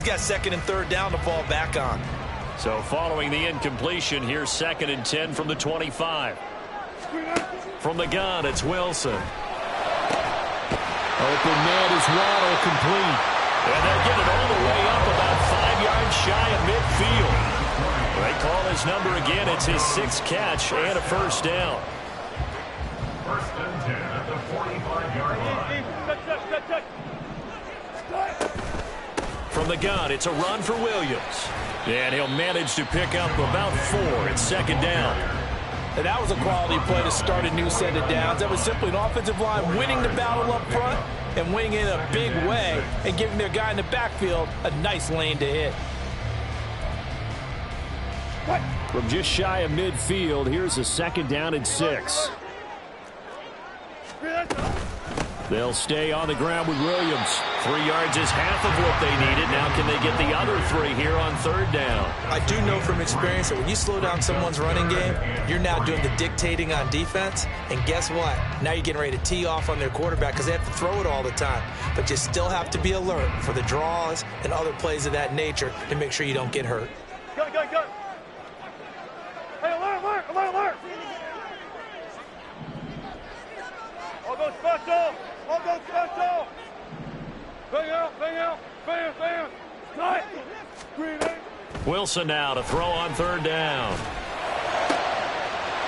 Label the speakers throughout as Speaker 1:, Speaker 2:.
Speaker 1: He's got second and third down to fall back on.
Speaker 2: So following the incompletion, here's 2nd and 10 from the 25. From the gun, it's Wilson. Open man is Waddle, complete. And they'll get it all the way up about 5 yards shy of midfield. They call his number again. It's his 6th catch and a first down.
Speaker 3: 1st and 10 at the 45-yard line.
Speaker 2: From the gun, it's a run for Williams. And he'll manage to pick up about 4. It's 2nd down.
Speaker 1: And that was a quality play to start a new set of downs. That was simply an offensive line winning the battle up front and winning in a big way and giving their guy in the backfield a nice lane to hit.
Speaker 2: From just shy of midfield, here's a 2nd down and 6. They'll stay on the ground with Williams. 3 yards is half of what they needed. Now can they get the other 3 here on 3rd down?
Speaker 1: I do know from experience that when you slow down someone's running game, you're now doing the dictating on defense. And guess what? Now you're getting ready to tee off on their quarterback because they have to throw it all the time. But you still have to be alert for the draws and other plays of that nature to make sure you don't get hurt.
Speaker 4: Go. Hey, alert. All go special. Bang out. Nice.
Speaker 2: Wilson now to throw on 3rd down.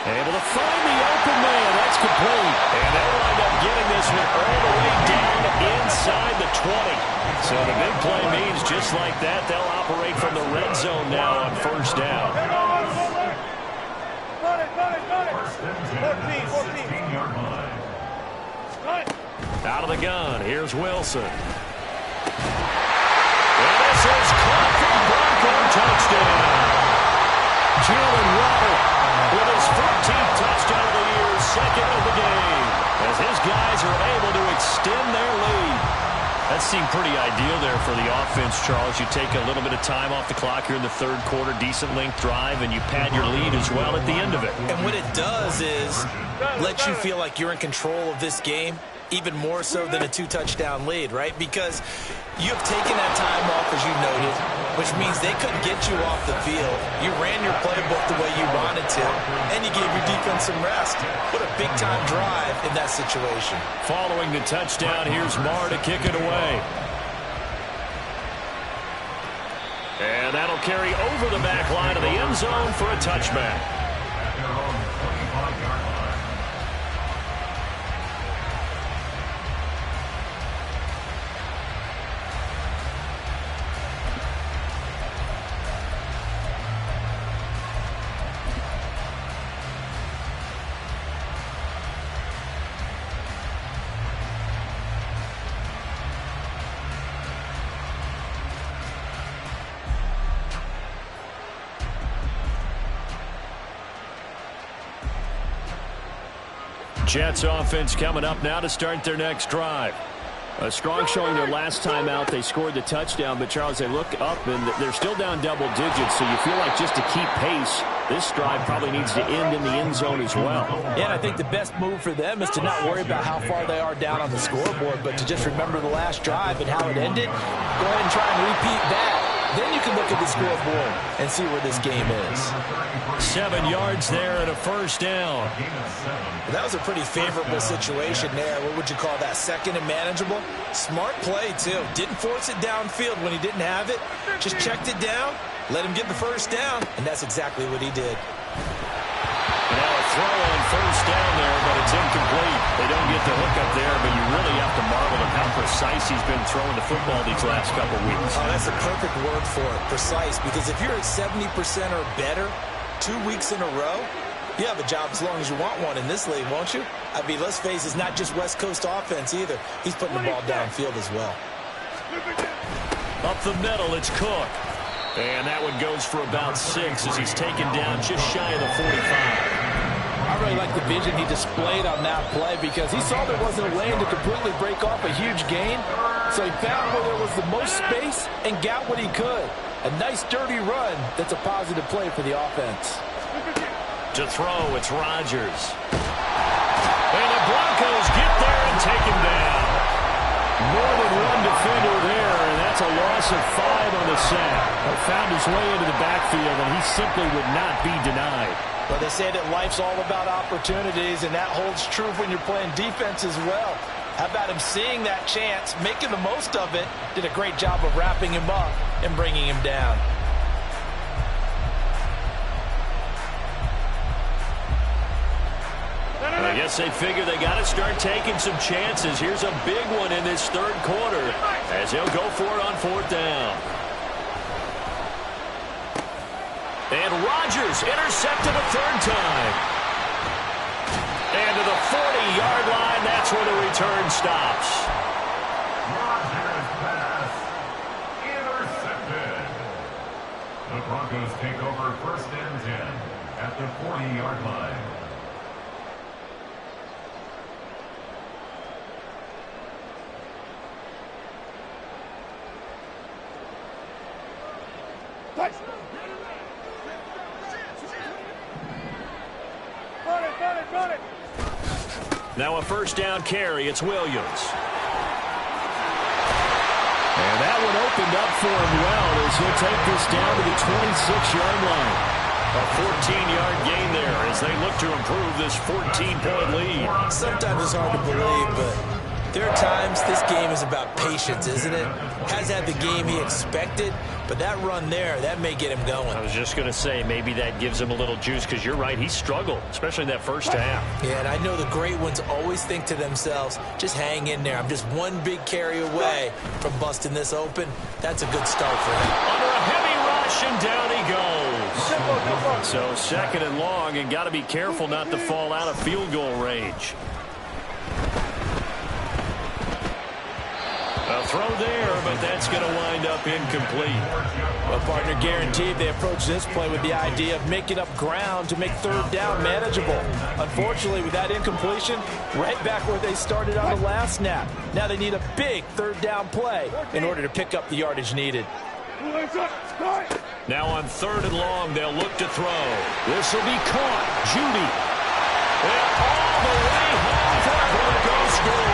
Speaker 2: Able to find the open man. That's complete. And they'll wind up getting this one all the way down inside the 20. So the big play means just like that, they'll operate from the red zone now on 1st down.
Speaker 3: 16-yard line.
Speaker 2: Out of the gun, here's Wilson. And this is caught for Bronco touchdown. Jalen Waddle with his 14th touchdown of the year, 2nd of the game, as his guys are able to extend their lead. That seemed pretty ideal there for the offense, Charles. You take a little bit of time off the clock here in the 3rd quarter, decent length drive, and you pad your lead as well at the end of it.
Speaker 1: And what it does is let you feel like you're in control of this game, even more so than a 2-touchdown lead, right? Because you have taken that time off, as you noted, which means they couldn't get you off the field. You ran your playbook the way you wanted to, and you gave your defense some rest. What a big-time drive in that situation.
Speaker 2: Following the touchdown, here's Marr to kick it away. And that'll carry over the back line of the end zone for a touchback. Jets offense coming up now to start their next drive. A strong showing their last time out. They scored the touchdown, but Charles, they look up and they're still down double digits, so you feel like just to keep pace, this drive probably needs to end in the end zone as well.
Speaker 1: Yeah, and I think the best move for them is to not worry about how far they are down on the scoreboard, but to just remember the last drive and how it ended. Go ahead and try and repeat that. Then you can look at the scoreboard and see where this game is.
Speaker 2: 7 yards there and a first down.
Speaker 1: That was a pretty favorable situation there. What would you call that? 2nd and manageable? Smart play, too. Didn't force it downfield when he didn't have it. Just checked it down, let him get the first down, and that's exactly what he did.
Speaker 2: Now a throw on first down there, but it's incomplete. They don't get the hook up there, but you really have to marvel at how precise he's been throwing the football these last couple of weeks.
Speaker 1: Oh, that's a perfect word for it, precise, because if you're at 70% or better 2 weeks in a row, you have a job as long as you want one in this league, won't you? I mean, let's face it, it's not just West Coast offense either. He's putting the ball downfield as well.
Speaker 2: Up the middle, it's Cook. And that one goes for about 6 as he's taken down just shy of the 45.
Speaker 1: I really like the vision he displayed on that play because he saw there wasn't a lane to completely break off a huge gain. So he found where there was the most space and got what he could. A nice dirty run that's a positive play for the offense.
Speaker 2: To throw, it's Rodgers. And the Broncos get there and take him down. More than one defender there, and that That's a loss of 5 on the sack. Found his way into the backfield, and he simply would not be denied.
Speaker 1: Well, they say that life's all about opportunities, and that holds true when you're playing defense as well. How about him seeing that chance, making the most of it, did a great job of wrapping him up and bringing him down.
Speaker 2: I guess they figure they got to start taking some chances. Here's a big one in this third quarter as he'll go for it on 4th down. And Rodgers intercepted a 3rd time. And to the 40-yard line, that's where the return stops.
Speaker 3: Rodgers pass intercepted. The Broncos take over 1st and 10 at the 40-yard line.
Speaker 2: Now a 1st down carry. It's Williams. And that one opened up for him well as he'll take this down to the 26-yard line. A 14-yard gain there as they look to improve this 14-point lead.
Speaker 1: Sometimes it's hard to believe, but there are times this game is about patience, isn't it? Has had the game he expected, but that run there, that may get him going.
Speaker 2: I was just going to say maybe that gives him a little juice because you're right, he struggled, especially in that first half.
Speaker 1: Yeah, and I know the great ones always think to themselves, just hang in there. I'm just one big carry away from busting this open. That's a good start for him.
Speaker 2: Under a heavy rush, and down he goes. So 2nd and long, and got to be careful not to fall out of field goal range. A throw there, but that's going to wind up incomplete.
Speaker 1: Well, partner, guaranteed they approach this play with the idea of making up ground to make 3rd down manageable. Unfortunately, with that incompletion, right back where they started on the last snap. Now they need a big 3rd down play in order to pick up the yardage needed.
Speaker 2: Now on 3rd and long, they'll look to throw. This will be caught. Judy. And all the way home for a Broncos score.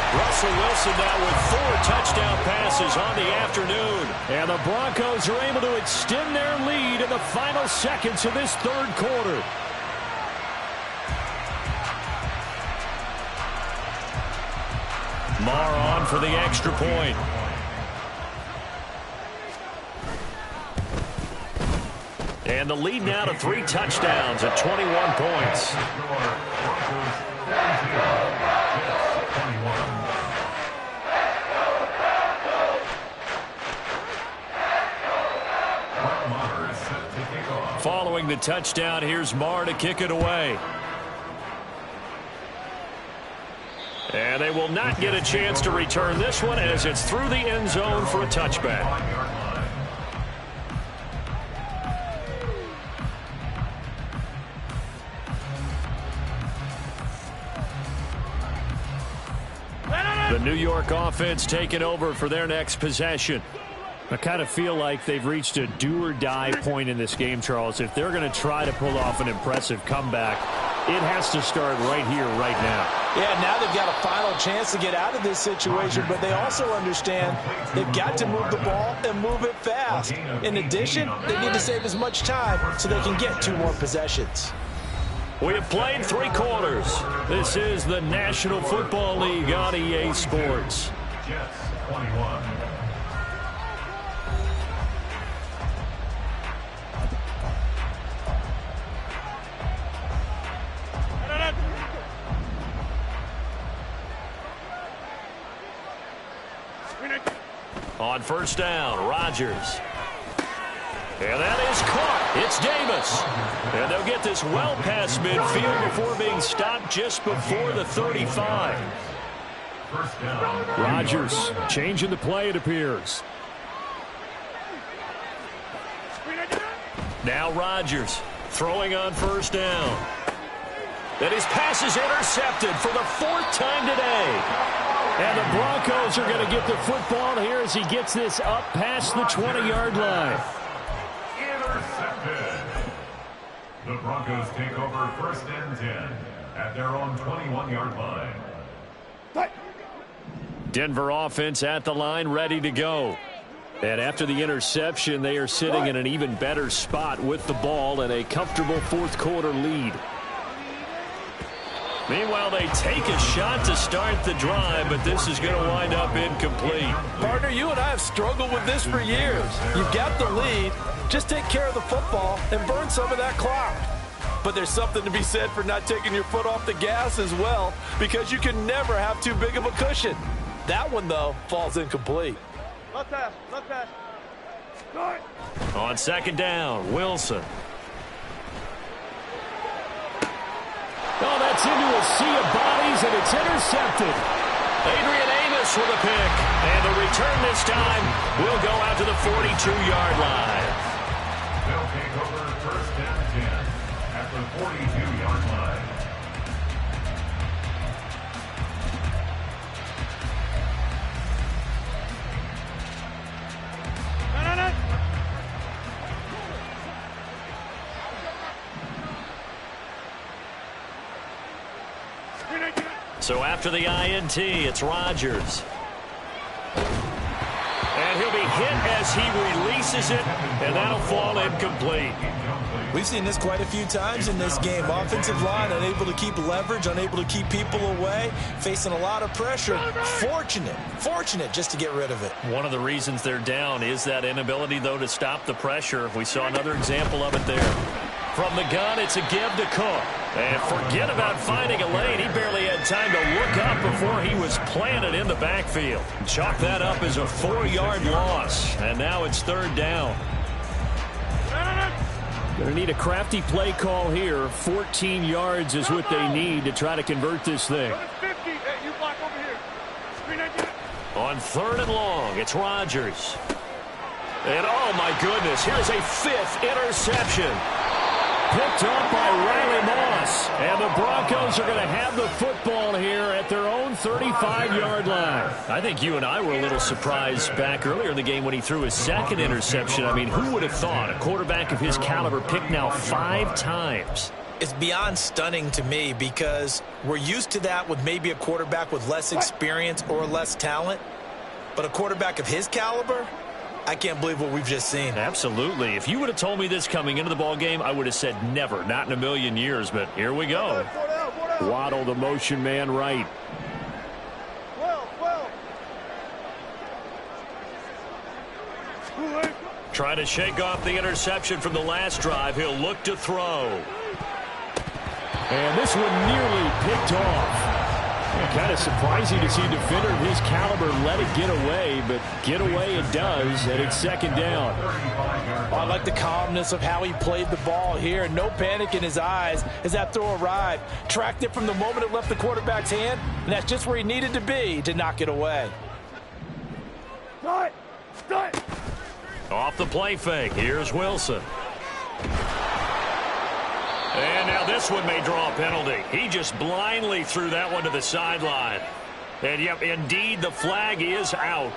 Speaker 2: Russell Wilson now with 4 touchdown passes on the afternoon. And the Broncos are able to extend their lead in the final seconds of this 3rd quarter. Marr on for the extra point. And the lead now to 3 touchdowns at 21 points. Following the touchdown, here's Marr to kick it away. And they will not get a chance to return this one as it's through the end zone for a touchback. The New York offense taking over for their next possession. I kind of feel like they've reached a do-or-die point in this game, Charles. If they're going to try to pull off an impressive comeback, it has to start right here, right now.
Speaker 1: Yeah, now they've got a final chance to get out of this situation, but they also understand they've got to move the ball and move it fast. In addition, they need to save as much time so they can get 2 more possessions.
Speaker 2: We have played 3 quarters. This is the National Football League on EA Sports.
Speaker 3: Jets 21.
Speaker 2: On 1st down, Rodgers. And that is caught. It's Davis. And they'll get this well past midfield before being stopped just before the 35. Rodgers changing the play, it appears. Now Rodgers throwing on 1st down. And his pass is intercepted for the 4th time today. And the Broncos are going to get the football here as he gets this up past the 20-yard line.
Speaker 3: Intercepted. The Broncos take over 1st and 10 at their own 21-yard line.
Speaker 2: Denver offense at the line, ready to go. And after the interception, they are sitting in an even better spot with the ball and a comfortable fourth-quarter lead. Meanwhile, they take a shot to start the drive, but this is going to wind up incomplete.
Speaker 1: Partner, you and I have struggled with this for years. You've got the lead. Just take care of the football and burn some of that clock. But there's something to be said for not taking your foot off the gas as well, because you can never have too big of a cushion. That one, though, falls incomplete.
Speaker 4: Left pass, left pass. Start.
Speaker 2: On second down, Wilson. Oh, that's into a sea of bodies, and it's intercepted. Adrian Amos with a pick. And the return this time will go out to the 42-yard line.
Speaker 3: They'll take over first and 10 at the 42-yard line.
Speaker 4: No.
Speaker 2: So after the INT, it's Rodgers. And he'll be hit as he releases it, and that'll fall incomplete.
Speaker 1: We've seen this quite a few times in this game. Offensive line unable to keep leverage, unable to keep people away, facing a lot of pressure. Fortunate just to get rid of it.
Speaker 2: One of the reasons they're down is that inability, though, to stop the pressure. We saw another example of it there. From the gun, it's a give to Cook. And forget about finding a lane. He barely had time to look up before he was planted in the backfield. Chalk that up as a 4-yard loss. And now it's third down. Going to need a crafty play call here. 14 yards is what they need to try to convert this thing.
Speaker 4: 50. Hey, you block over here. Screen again.
Speaker 2: On third and long, it's Rodgers. And oh my goodness, here's a fifth interception. Picked up by Riley Moss. And the Broncos are going to have the football here at their own 35-yard line. I think you and I were a little surprised back earlier in the game when he threw his second interception. I mean, who would have thought a quarterback of his caliber picked now 5 times?
Speaker 1: It's beyond stunning to me because we're used to that with maybe a quarterback with less experience or less talent. But a quarterback of his caliber, I can't believe what we've just seen.
Speaker 2: Absolutely. If you would have told me this coming into the ball game, I would have said never, not in a million years. But here we go. Waddle, the motion man, right. Trying to shake off the interception from the last drive. He'll look to throw. And this one nearly picked off. Kind of surprising to see a defender of his caliber let it get away, but get away it does, and it's second down.
Speaker 1: I like the calmness of how he played the ball here. No panic in his eyes as that throw arrived. Tracked it from the moment it left the quarterback's hand, and that's just where he needed to be to knock it away.
Speaker 4: Start.
Speaker 2: Off the play fake, here's Wilson. And now this one may draw a penalty. He just blindly threw that one to the sideline. And yep, indeed, the flag is out.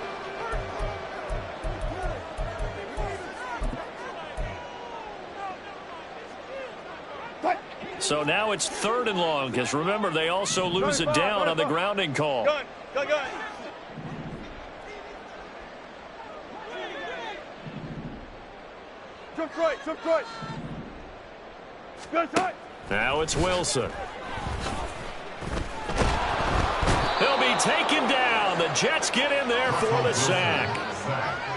Speaker 2: So now it's third and long, because remember, they also lose it down on the grounding call.
Speaker 4: Gun. Jump right. Gun tight.
Speaker 2: Now it's Wilson. He'll be taken down. The Jets get in there for the sack.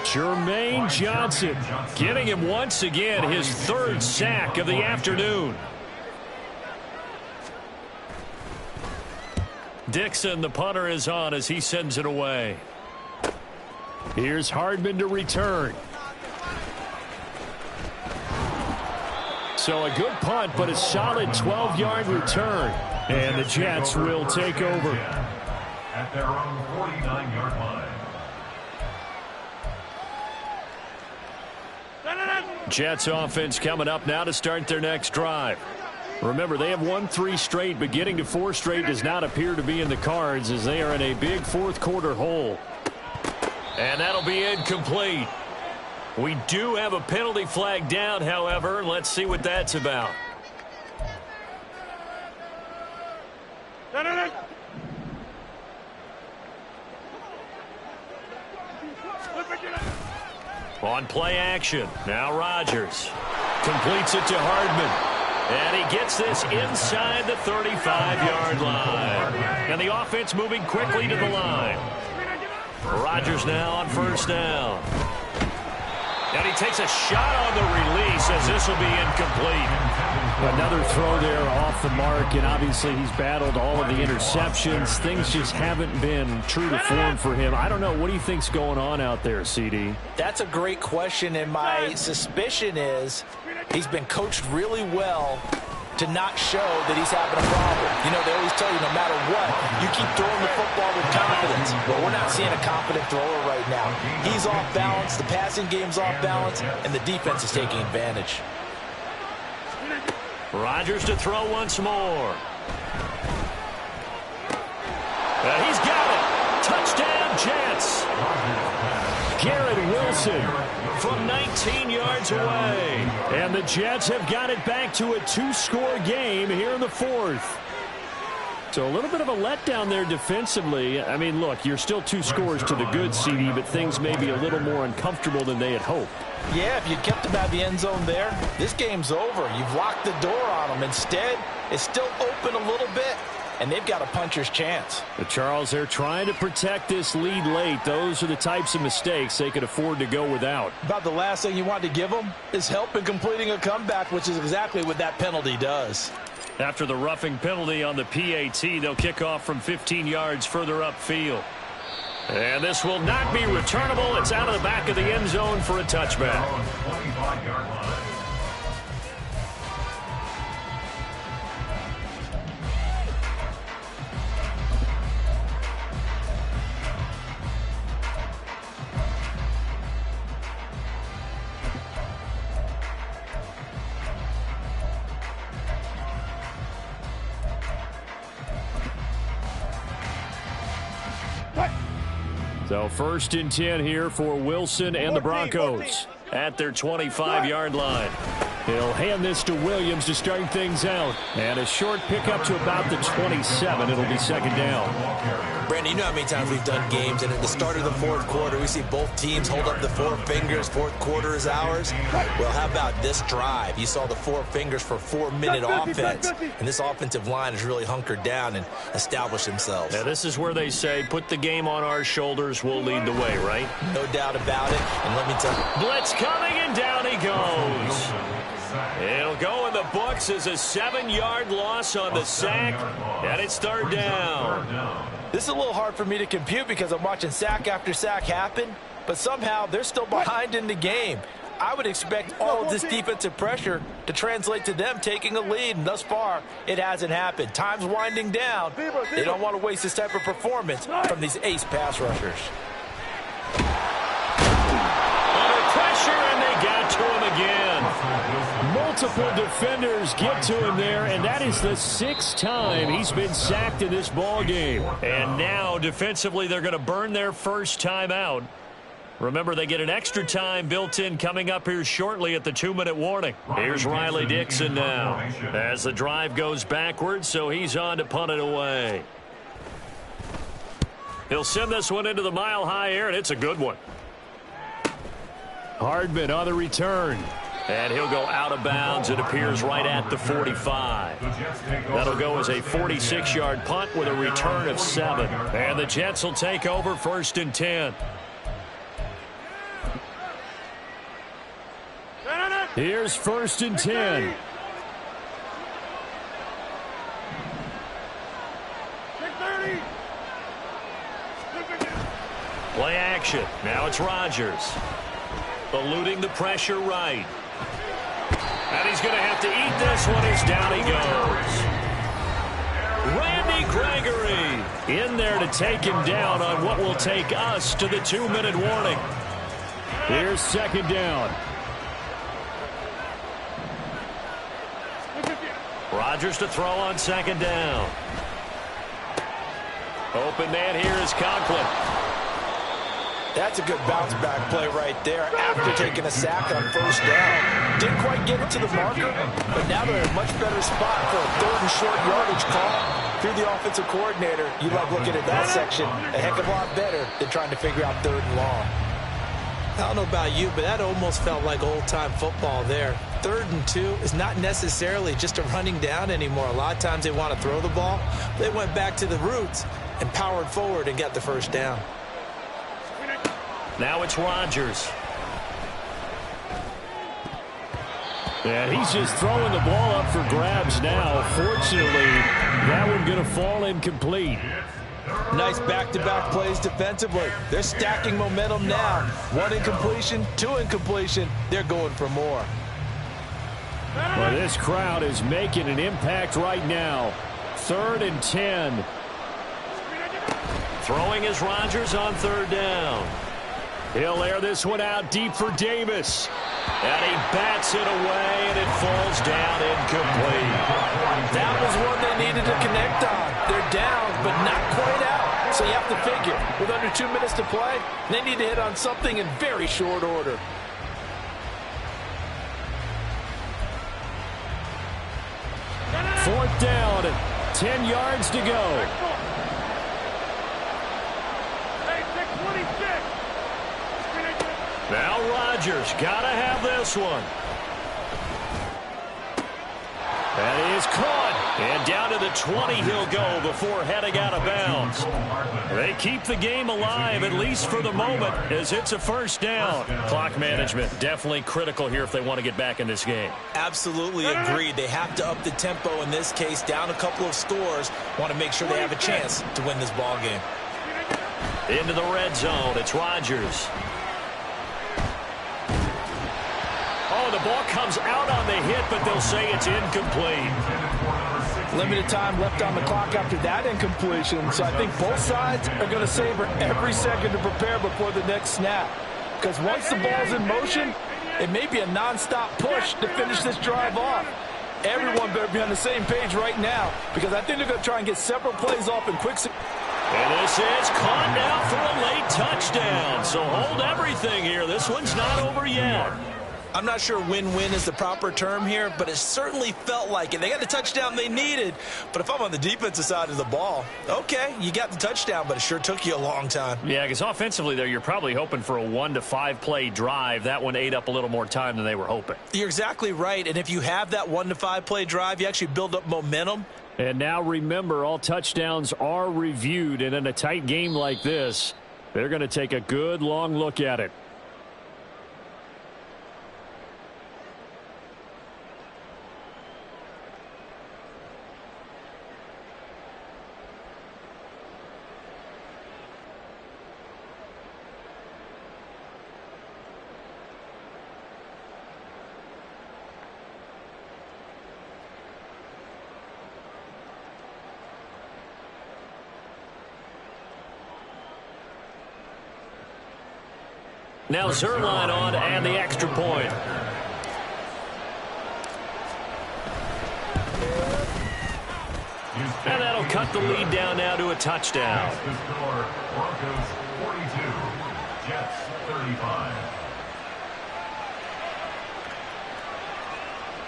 Speaker 2: Jermaine Johnson getting him once again his third sack of the afternoon. Dixon, the punter, is on as he sends it away. Here's Hardman to return. So a good punt, but a solid 12-yard return. And the Jets will take over.
Speaker 3: At their own 49-yard line.
Speaker 2: Jets offense coming up now to start their next drive. Remember, they have won 3 straight, but getting to 4 straight does not appear to be in the cards as they are in a big fourth-quarter hole. And that'll be incomplete. We do have a penalty flag down, however. Let's see what that's about. On play action, now Rodgers. Completes it to Hardman. And he gets this inside the 35-yard line. And the offense moving quickly to the line. Rodgers now on first down. And he takes a shot on the release as this will be incomplete.
Speaker 5: Another throw there off the mark, and obviously he's battled all of the interceptions. Things just haven't been true to form for him. I don't know. What do you think's going on out there, CD?
Speaker 1: That's a great question, and my suspicion is he's been coached really well to not show that he's having a problem. You know, they always tell you no matter what, you keep throwing the football with confidence. But we're not seeing a confident thrower right now. He's off balance, the passing game's off balance, and the defense is taking advantage.
Speaker 2: Rodgers to throw once more. He's got it. Touchdown, Jets. Garrett Wilson from 19 yards away. And the Jets have got it back to a 2-score game here in the fourth. So a little bit of a letdown there defensively. I mean, look, you're still 2 scores to the good, CD, but things may be a little more uncomfortable than they had hoped.
Speaker 1: Yeah, if you kept them out of the end zone there, this game's over. You've locked the door on them. Instead, it's still open a little bit, and they've got a puncher's chance.
Speaker 5: But Charles, they're trying to protect this lead late. Those are the types of mistakes they could afford to go without.
Speaker 1: About the last thing you want to give them is help in completing a comeback, which is exactly what that penalty does.
Speaker 2: After the roughing penalty on the PAT, they'll kick off from 15 yards further upfield. And this will not be returnable. It's out of the back of the end zone for a touchback.
Speaker 5: So 1st and 10 here for Wilson and the Broncos at their 25-yard line. He'll hand this to Williams to start things out. And a short pickup to about the 27. It'll be 2nd down.
Speaker 1: Brandon, you know how many times we've done games, and at the start of the 4th quarter, we see both teams hold up the 4 fingers. 4th quarter is ours. Well, how about this drive? You saw the 4 fingers for 4-minute offense, and this offensive line has really hunkered down and established themselves.
Speaker 2: Now, this is where they say, put the game on our shoulders, we'll lead the way, right?
Speaker 1: No doubt about it, and let me tell you.
Speaker 2: Blitz coming, and down he goes. It'll go in the books as a 7-yard loss on the sack, and it's 3rd down.
Speaker 1: This is a little hard for me to compute because I'm watching sack after sack happen, but somehow they're still behind in the game. I would expect all of this defensive pressure to translate to them taking a lead, and thus far, it hasn't happened. Time's winding down. They don't want to waste this type of performance from these ace pass rushers.
Speaker 2: Under pressure, and they got to him again.
Speaker 5: Multiple defenders get to him there, and that is the 6th time he's been sacked in this ball game.
Speaker 2: And now, defensively, they're going to burn their first time out. Remember, they get an extra time built in coming up here shortly at the 2-minute warning. Here's Riley Dixon now as the drive goes backwards, so he's on to punt it away. He'll send this one into the mile-high air, and it's a good one.
Speaker 5: Hardman on the return.
Speaker 2: And he'll go out of bounds, it appears, right at the 45. That'll go as a 46-yard punt with a return of 7. And the Jets will take over 1st and 10.
Speaker 5: Here's 1st and 10.
Speaker 2: Play action. Now it's Rodgers. Eluding the pressure right. And he's going to have to eat this one as down he goes. Randy Gregory in there to take him down on what will take us to the 2-minute warning.
Speaker 5: Here's 2nd down.
Speaker 2: Rodgers to throw on 2nd down. Open man here is Conklin.
Speaker 1: That's a good bounce-back play right there after taking a sack on 1st down. Didn't quite get it to the marker, but now they're in a much better spot for a 3rd and short yardage call. If you're the offensive coordinator, you like looking at that section a heck of a lot better than trying to figure out 3rd and long. I don't know about you, but that almost felt like old-time football there. 3rd and 2 is not necessarily just a running down anymore. A lot of times they want to throw the ball. They went back to the roots and powered forward and got the first down.
Speaker 5: Now it's Rodgers. And he's just throwing the ball up for grabs now. Fortunately, that one going to fall incomplete.
Speaker 1: Nice back-to-back plays defensively. They're stacking momentum now. 1 incompletion, 2 incompletion. They're going for more.
Speaker 5: Well, this crowd is making an impact right now. 3rd and 10. Throwing is Rodgers on 3rd down. He'll air this one out deep for Davis. And he bats it away, and it falls down incomplete.
Speaker 1: That was one they needed to connect on. They're down, but not quite out. So you have to figure, with under 2 minutes to play, they need to hit on something in very short order.
Speaker 5: Fourth down, 10 yards to go. Now Rodgers, gotta have this one. That is caught. And down to the 20 he'll go before heading out of bounds. They keep the game alive, at least for the moment, as it's a first down. Clock management, definitely critical here if they want to get back in this game.
Speaker 1: Absolutely agreed. They have to up the tempo in this case, down a couple of scores. Want to make sure they have a chance to win this ball game.
Speaker 5: Into the red zone, it's Rodgers. Oh, the ball comes out on the hit, but they'll say it's incomplete.
Speaker 1: Limited time left on the clock after that incompletion, so I think both sides are going to savor every second to prepare before the next snap. Because once the ball's in motion, it may be a non-stop push to finish this drive off. Everyone better be on the same page right now, because I think they're going to try and get several plays off in quick succession.
Speaker 5: And this is caught now for a late touchdown. So hold everything here. This one's not over yet.
Speaker 1: I'm not sure win-win is the proper term here, but it certainly felt like it. They got the touchdown they needed, but if I'm on the defensive side of the ball, okay, you got the touchdown, but it sure took you a long time.
Speaker 5: Yeah, because offensively there, you're probably hoping for a 1 to 5 play drive. That one ate up a little more time than they were hoping.
Speaker 1: You're exactly right, and if you have that 1 to 5 play drive, you actually build up momentum.
Speaker 5: And now remember, all touchdowns are reviewed, and in a tight game like this, they're going to take a good long look at it. Now Zerline on and the extra point. And that'll cut the lead down now to a touchdown.
Speaker 3: The score, Broncos 42, Jets 35.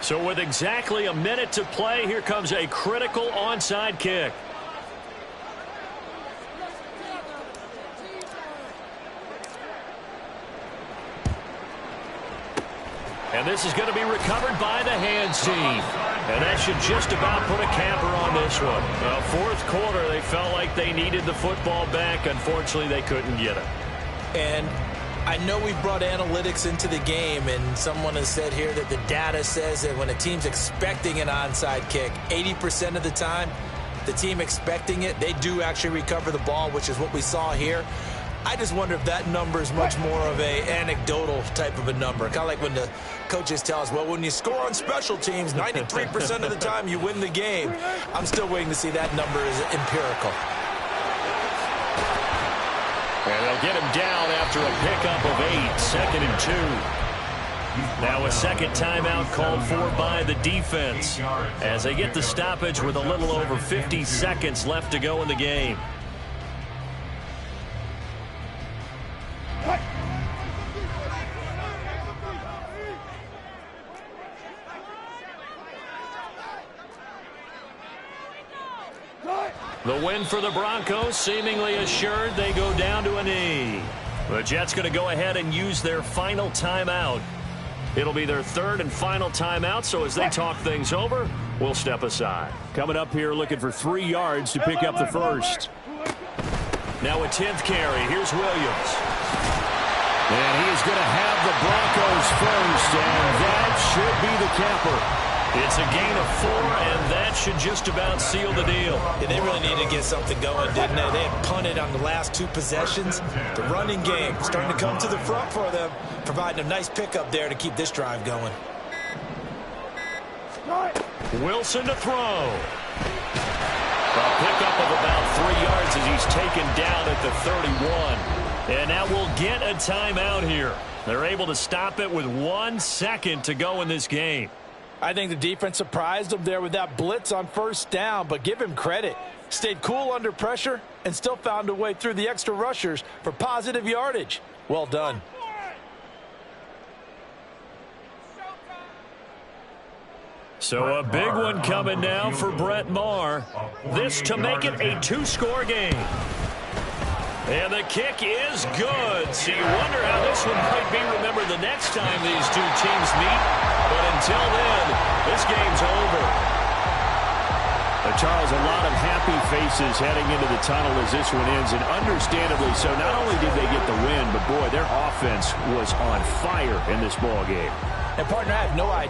Speaker 5: So with exactly a minute to play, here comes a critical onside kick. And this is going to be recovered by the hands team. And that should just about put a capper on this one. Fourth quarter, they felt like they needed the football back. Unfortunately, they couldn't get it.
Speaker 1: And I know we brought analytics into the game, and someone has said here that the data says that when a team's expecting an onside kick, 80% of the time, the team expecting it, they do actually recover the ball, which is what we saw here. I just wonder if that number is much more of a anecdotal type of a number. Kind of like when the coaches tell us, well, when you score on special teams, 93% of the time you win the game. I'm still waiting to see that number is empirical.
Speaker 5: And they'll get him down after a pickup of 8, 2nd and 2. Now a second timeout called for by the defense as they get the stoppage with a little over 50 seconds left to go in the game. The win for the Broncos, seemingly assured. They go down to a knee. The Jets going to go ahead and use their final timeout. It'll be their third and final timeout, so as they talk things over, we'll step aside. Coming up here looking for 3 yards to pick up the first. Now a 10th carry. Here's Williams. And he is going to have the Broncos first, and that should be the capper. It's a gain of 4, and that should just about seal the deal.
Speaker 1: Yeah, they really needed to get something going, didn't they? They had punted on the last 2 possessions. The running game starting to come to the front for them, providing a nice pickup there to keep this drive going.
Speaker 5: Wilson to throw. A pickup of about 3 yards as he's taken down at the 31. And now we'll get a timeout here. They're able to stop it with 1 second to go in this game.
Speaker 1: I think the defense surprised him there with that blitz on first down, but give him credit. Stayed cool under pressure and still found a way through the extra rushers for positive yardage. Well done.
Speaker 5: So a big one coming now for Brett Maher. This to make it a 2-score game. And the kick is good. So you wonder how this one might be remembered the next time these 2 teams meet. But until then, this game's over. Charles, a lot of happy faces heading into the tunnel as this one ends, and understandably so. Not only did they get the win, but boy, their offense was on fire in this ball game.
Speaker 1: And partner, I have no idea.